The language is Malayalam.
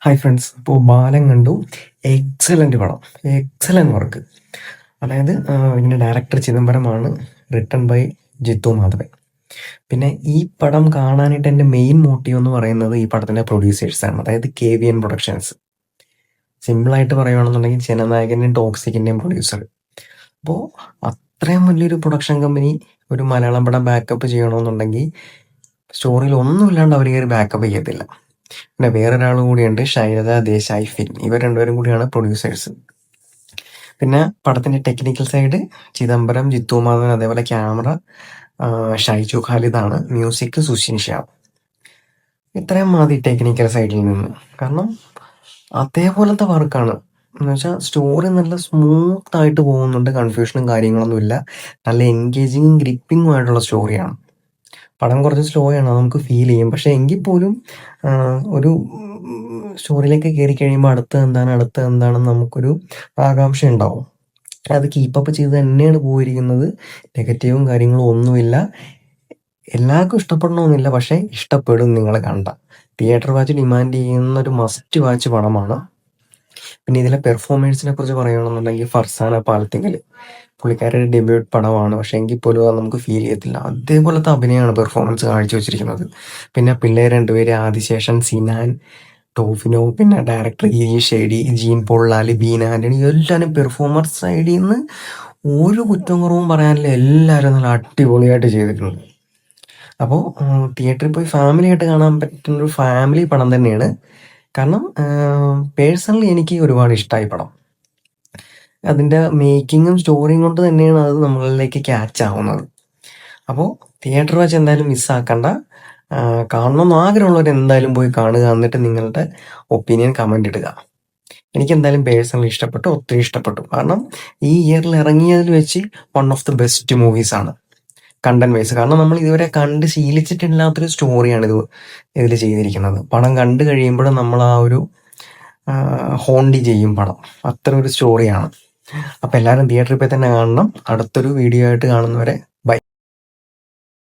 ഹായ് ഫ്രണ്ട്സ്, ഇപ്പോൾ ബാലൻ കണ്ടു. എക്സലൻ്റ് പടം, എക്സലൻ്റ് വർക്ക്. അതായത് ഇതിൻ്റെ ഡയറക്ടർ ചിദംബരമാണ്, റിട്ടൺ ബൈ ജിത്തു മാധവൻ. പിന്നെ ഈ പടം കാണാനായിട്ട് എൻ്റെ മെയിൻ മോട്ടീവ് എന്ന് പറയുന്നത് ഈ പടത്തിൻ്റെ പ്രൊഡ്യൂസേഴ്സാണ്, അതായത് KVN പ്രൊഡക്ഷൻസ്. സിമ്പിളായിട്ട് പറയുകയാണെന്നുണ്ടെങ്കിൽ ജനനായകൻ്റെയും ടോക്സിക്കിൻ്റെയും പ്രൊഡ്യൂസർ. അപ്പോൾ അത്രയും വലിയൊരു പ്രൊഡക്ഷൻ കമ്പനി ഒരു മലയാളം പടം ബാക്കപ്പ് ചെയ്യണമെന്നുണ്ടെങ്കിൽ സ്റ്റോറിയിൽ ഒന്നുമില്ലാണ്ട് അവർ കയറി ബാക്കപ്പ് ചെയ്യത്തില്ല. പിന്നെ വേറൊരാൾ കൂടിയുണ്ട്, ശൈലജ ദേശായി ഫിൻ. ഇവർ രണ്ടുപേരും കൂടിയാണ് പ്രൊഡ്യൂസേഴ്സ്. പിന്നെ പടത്തിൻ്റെ ടെക്നിക്കൽ സൈഡ് ചിദംബരം, ജിത്തു മാധവൻ, അതേപോലെ ക്യാമറ ഷൈജു ഖാലിദാണ്, മ്യൂസിക് സുഷിൻ ശ്യാം. ഇത്രയും മതി ടെക്നിക്കൽ സൈഡിൽ നിന്ന്. കാരണം അതേപോലത്തെ വർക്കാണ് എന്ന് വെച്ചാൽ സ്റ്റോറി നല്ല സ്മൂത്ത് ആയിട്ട് പോകുന്നുണ്ട്, കൺഫ്യൂഷനും കാര്യങ്ങളൊന്നുമില്ല. നല്ല എൻഗേജിങ്ങും ഗ്രിപ്പിങ്ങും ആയിട്ടുള്ള സ്റ്റോറിയാണ്. പടം കുറച്ച് സ്ലോ ആണ്, നമുക്ക് ഫീൽ ചെയ്യും. പക്ഷേ എങ്കിൽ പോലും ഒരു സ്റ്റോറിയിലേക്ക് കയറി കഴിയുമ്പോൾ അടുത്ത എന്താണെന്ന് നമുക്കൊരു ആകാംക്ഷ ഉണ്ടാവും. അത് കീപ്പപ്പ് ചെയ്ത് തന്നെയാണ് പോയിരിക്കുന്നത്. നെഗറ്റീവും കാര്യങ്ങളും ഒന്നുമില്ല. എല്ലാവർക്കും ഇഷ്ടപ്പെടണമെന്നില്ല, പക്ഷേ ഇഷ്ടപ്പെടും നിങ്ങൾ കണ്ട. തിയേറ്റർ വാച്ച് ഡിമാൻഡ് ചെയ്യുന്ന ഒരു മസ്റ്റ് വാച്ച് പടമാണ്. പിന്നെ ഇതിലെ പെർഫോമൻസിനെ കുറിച്ച് പറയുകയാണെന്നുണ്ടെങ്കിൽ ഫർസാന പാലത്തിങ്കൽ, പുള്ളിക്കാരുടെ ഡെബ്യൂട്ട് പടമാണ്. പക്ഷേ എങ്കിൽ പോലും അത് നമുക്ക് ഫീൽ ചെയ്യത്തില്ല. അതേപോലത്തെ അഭിനയമാണ് പെർഫോമൻസ് കാഴ്ചവെച്ചിരിക്കുന്നത്. പിന്നെ പിള്ളേർ രണ്ടുപേര് ആദിശേഷൻ, സിനാൻ, ടോഫിനോ, പിന്നെ director Girish Shedi, Jean Paul Lali, Beena Antony, എല്ലാവരും പെർഫോമർ സൈഡിൽ നിന്ന് ഒരു കുറ്റം കുറവും പറയാനില്ല. എല്ലാവരും നല്ല അടിപൊളിയായിട്ട് ചെയ്തിട്ടുണ്ട്. അപ്പോൾ തിയേറ്ററിൽ പോയി ഫാമിലിയായിട്ട് കാണാൻ പറ്റുന്നൊരു ഫാമിലി പടം തന്നെയാണ്. കാരണം പേഴ്സണലി എനിക്ക് ഒരുപാട് ഇഷ്ടമായി പടം. അതിൻ്റെ മേക്കിങ്ങും സ്റ്റോറിയും കൊണ്ട് തന്നെയാണ് അത് നമ്മളിലേക്ക് ക്യാച്ച് ആവുന്നത്. അപ്പോൾ തിയേറ്റർ വാച്ച് എന്തായാലും മിസ്സാക്കണ്ട. കാണണമെന്ന് ആഗ്രഹമുള്ളവർ എന്തായാലും പോയി കാണുക. എന്നിട്ട് നിങ്ങളുടെ ഒപ്പീനിയൻ കമൻ്റ് ഇടുക. എനിക്ക് എന്തായാലും പേഴ്സണലി ഇഷ്ടപ്പെട്ടു, ഒത്തിരി ഇഷ്ടപ്പെട്ടു. കാരണം ഈ ഇയറിൽ ഇറങ്ങിയതിൽ വെച്ച് വൺ ഓഫ് ദി ബെസ്റ്റ് മൂവീസാണ് കണ്ടന്റ് വൈസ്. കാരണം നമ്മൾ ഇതുവരെ കണ്ട് ശീലിച്ചിട്ടില്ലാത്തൊരു സ്റ്റോറിയാണ് ഇതിൽ ചെയ്തിരിക്കുന്നത്. പടം കണ്ടു കഴിയുമ്പോഴും നമ്മൾ ആ ഒരു ഹോണ്ടി ചെയ്യും പടം. അത്ര ഒരു സ്റ്റോറിയാണ്. അപ്പോൾ എല്ലാവരും തിയേറ്ററിൽ പോയി തന്നെ കാണണം. അടുത്തൊരു വീഡിയോ ആയിട്ട് കാണുന്നവരെ ബൈ.